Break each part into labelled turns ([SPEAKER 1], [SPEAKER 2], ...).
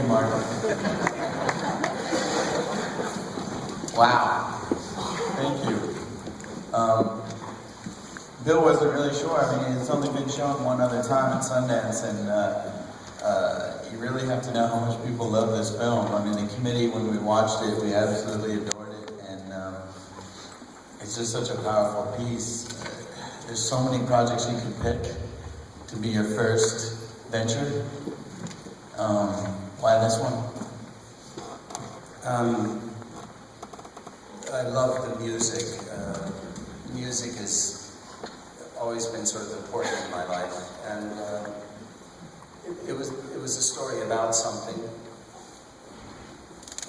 [SPEAKER 1] Mark. Wow. Thank you. Bill wasn't really sure. I mean, it's only been shown one other time at Sundance, and you really have to know how much people love this film. I mean, the committee, when we watched it, we absolutely adored it, and it's just such a powerful piece. There's so many projects you can pick to be your first venture. Why this one?
[SPEAKER 2] I love the music. Music has always been sort of important in my life, and it was a story about something.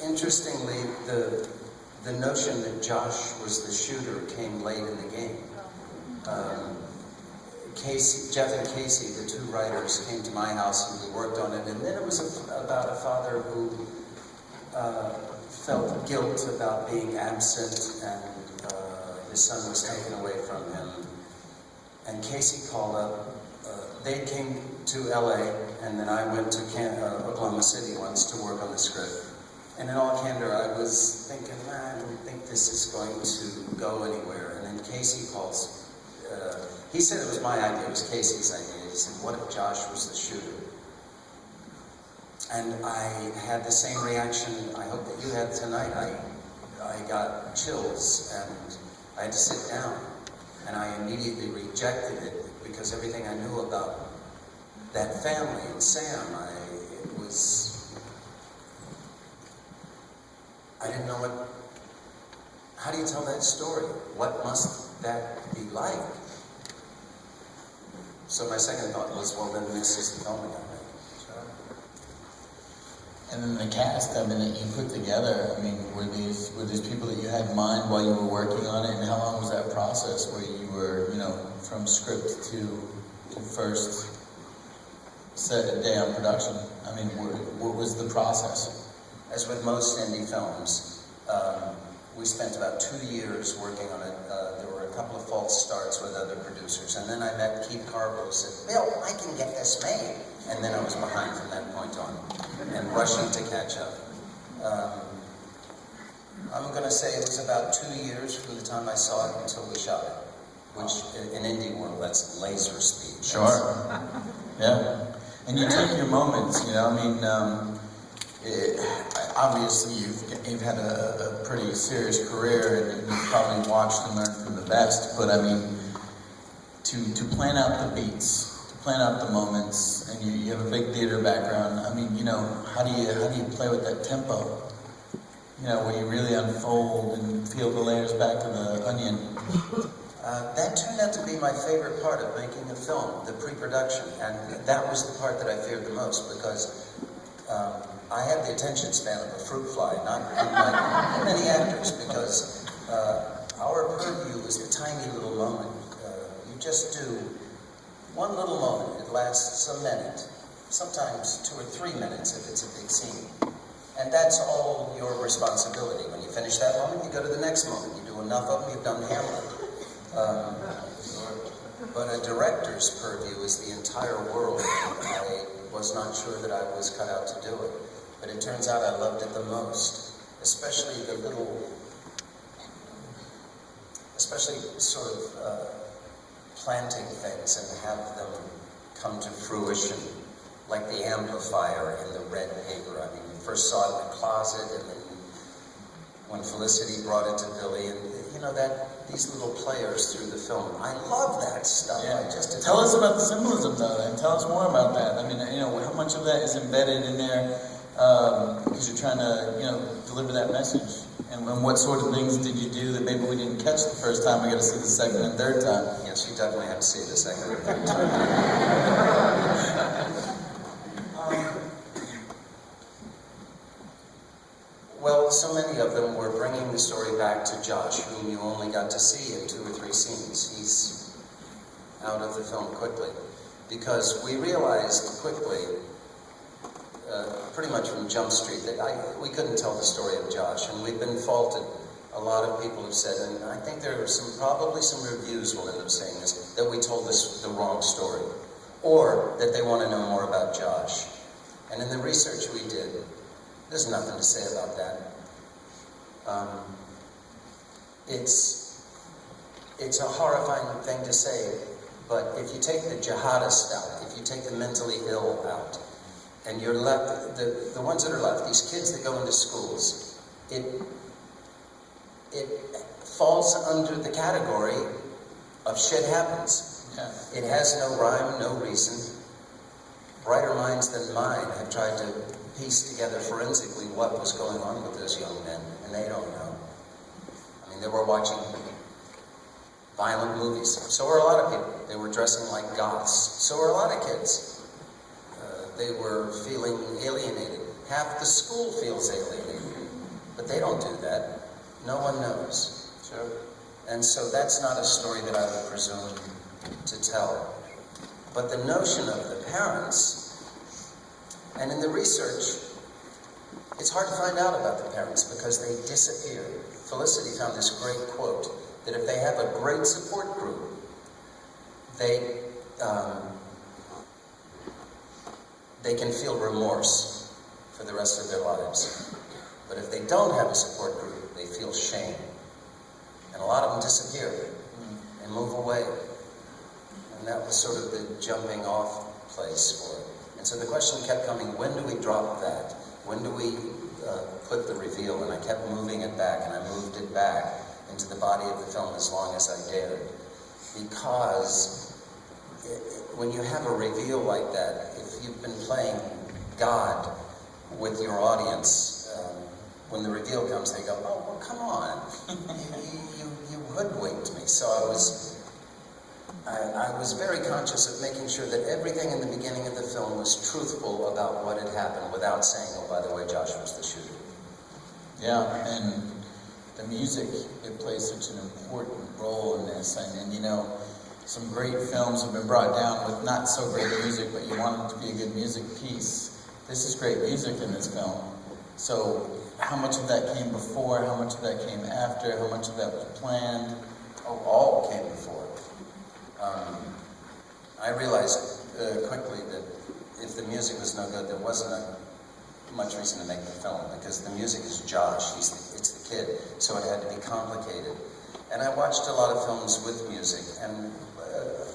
[SPEAKER 2] Interestingly, the notion that Josh was the shooter came late in the game. Jeff and Casey, the two writers, came to my house and we worked on it, and then it was about a father who felt guilt about being absent, and his son was taken away from him. And Casey called up. They came to LA, and then I went to Oklahoma City once to work on the script. And in all candor, I was thinking, I don't think this is going to go anywhere. And then Casey calls. He said it was my idea, it was Casey's idea. He said, what if Josh was the shooter? And I had the same reaction I hope that you had tonight. I got chills, and I had to sit down. And I immediately rejected it, because everything I knew about that family and Sam, I didn't know how do you tell that story? What must that be like? So my second thought was, well, then this is the film again.
[SPEAKER 1] And then the cast, I mean, that you put together, I mean, were these people that you had in mind while you were working on it, and how long was that process where you were, from script to first set a day on production? I mean, what was the process?
[SPEAKER 2] As with most indie films, we spent about 2 years working on it. There were a couple of false starts with other producers, and then I met Keith Carver, who said, Bill, I can get this made. And then I was behind from that point on, and rushing to catch up. I'm going to say it was about 2 years from the time I saw it until we shot it, which in indie world, that's laser speed.
[SPEAKER 1] Sure. Yeah. And you take your moments, obviously you've had a pretty serious career, and you've probably watched and learned from the best, but I mean, to plan out the beats, to plan out the moments, and you have a big theater background, I mean, how do you play with that tempo? Where you really unfold and peel the layers back of the onion.
[SPEAKER 2] That turned out to be my favorite part of making a film, the pre-production, and that was the part that I feared the most, because I had the attention span of a fruit fly, not unlike many actors, because our purview is a tiny little moment. You just do one little moment. It lasts a minute, sometimes 2 or 3 minutes if it's a big scene. And that's all your responsibility. When you finish that moment, you go to the next moment. You do enough of them, you've done Hamlet. But a director's purview is the entire world. I was not sure that I was cut out to do it. But it turns out I loved it the most, especially sort of planting things and have them come to fruition, like the amplifier in the red paper. I mean, we first saw it in the closet, and then when Felicity brought it to Billy, and these little players through the film. I love that stuff.
[SPEAKER 1] Yeah. Tell us about the symbolism, though, and tell us more about that. I mean, how much of that is embedded in there because you're trying to, deliver that message? And what sort of things did you do that maybe we didn't catch the first time? We got to see the second and third time.
[SPEAKER 2] Yes, you definitely have to see the second and third time. Well, so many of them were bringing the story back to Josh, whom you only got to see in 2 or 3 scenes. He's out of the film quickly, because we realized quickly, pretty much from Jump Street, that we couldn't tell the story of Josh, and we've been faulted. A lot of people have said, and I think there are probably some reviews will end up saying this, that we told the wrong story, or that they want to know more about Josh. And in the research we did, there's nothing to say about that. It's a horrifying thing to say, but if you take the jihadist out, if you take the mentally ill out, and you're left, the ones that are left, these kids that go into schools, it falls under the category of shit happens.
[SPEAKER 1] Yeah.
[SPEAKER 2] It has no rhyme, no reason. Brighter minds than mine have tried to piece together forensically what was going on with those young men, and they don't know. I mean, they were watching violent movies. So were a lot of people. They were dressing like goths. So were a lot of kids. They were feeling alienated. Half the school feels alienated. But they don't do that. No one knows.
[SPEAKER 1] Sure.
[SPEAKER 2] And so that's not a story that I would presume to tell. But the notion of the parents, and in the research, it's hard to find out about the parents because they disappear. Felicity found this great quote, that if they have a great support group, they can feel remorse for the rest of their lives. But if they don't have a support group, they feel shame. And a lot of them disappear and move away. And that was sort of the jumping off place for it. And so the question kept coming, when do we drop that? When do we put the reveal? And I kept moving it back, and I moved it back into the body of the film as long as I dared. Because when you have a reveal like that, if you've been playing God with your audience, when the reveal comes, they go, oh, well, come on. you hoodwinked me. So I was very conscious of making sure that everything in the beginning of the film was truthful about what had happened without saying, oh, by the way, Josh was the shooter.
[SPEAKER 1] Yeah, and the music, it plays such an important role in this. And you know, some great films have been brought down with not so great music, but you want it to be a good music piece. This is great music in this film. So how much of that came before, how much of that came after, how much of that was planned?
[SPEAKER 2] Oh, all came before. I realized quickly that if the music was no good, there wasn't much reason to make the film, because the music is Josh, it's the kid, so it had to be complicated. And I watched a lot of films with music, and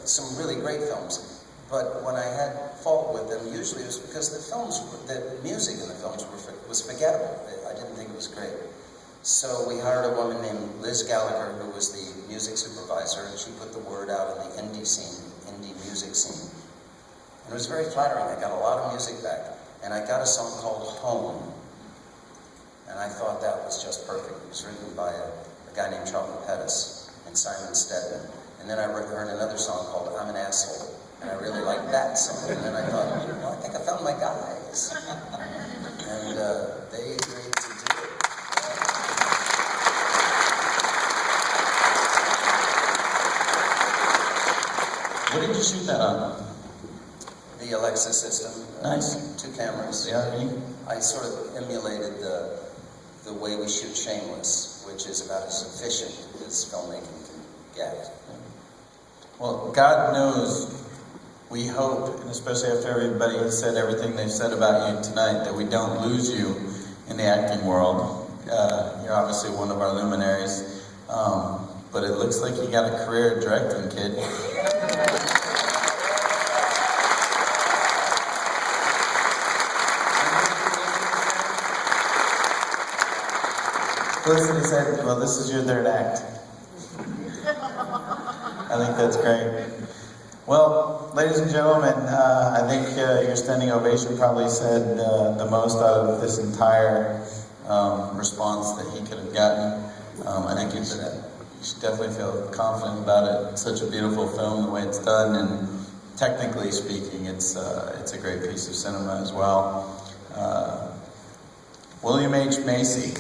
[SPEAKER 2] some really great films, but when I had fault with them, usually it was because the music in the films was forgettable. I didn't think it was great. So we hired a woman named Liz Gallagher, who was the music supervisor, and she put the word out in the indie music scene. And it was very flattering. I got a lot of music back. And I got a song called Home. And I thought that was just perfect. It was written by a guy named Charlton Pettis and Simon Stedman. And then I heard another song called I'm an Asshole. And I really liked that song. And then I thought, well, I think I found my guys. And they agreed to do it.
[SPEAKER 1] What did you shoot that on?
[SPEAKER 2] The Alexa system.
[SPEAKER 1] Nice.
[SPEAKER 2] 2 cameras.
[SPEAKER 1] Yeah.
[SPEAKER 2] I sort of emulated the way we shoot Shameless, which is about as efficient as filmmaking can get.
[SPEAKER 1] Well, God knows, we hope, and especially after everybody has said everything they've said about you tonight, that we don't lose you in the acting world. You're obviously one of our luminaries, but it looks like you got a career directing, kid. Felicity said, well, this is your 3rd act. I think that's great. Well, ladies and gentlemen, I think your standing ovation probably said the most out of this entire response that he could have gotten. I think you should definitely feel confident about it. It's such a beautiful film, the way it's done, and technically speaking, it's a great piece of cinema as well. William H. Macy.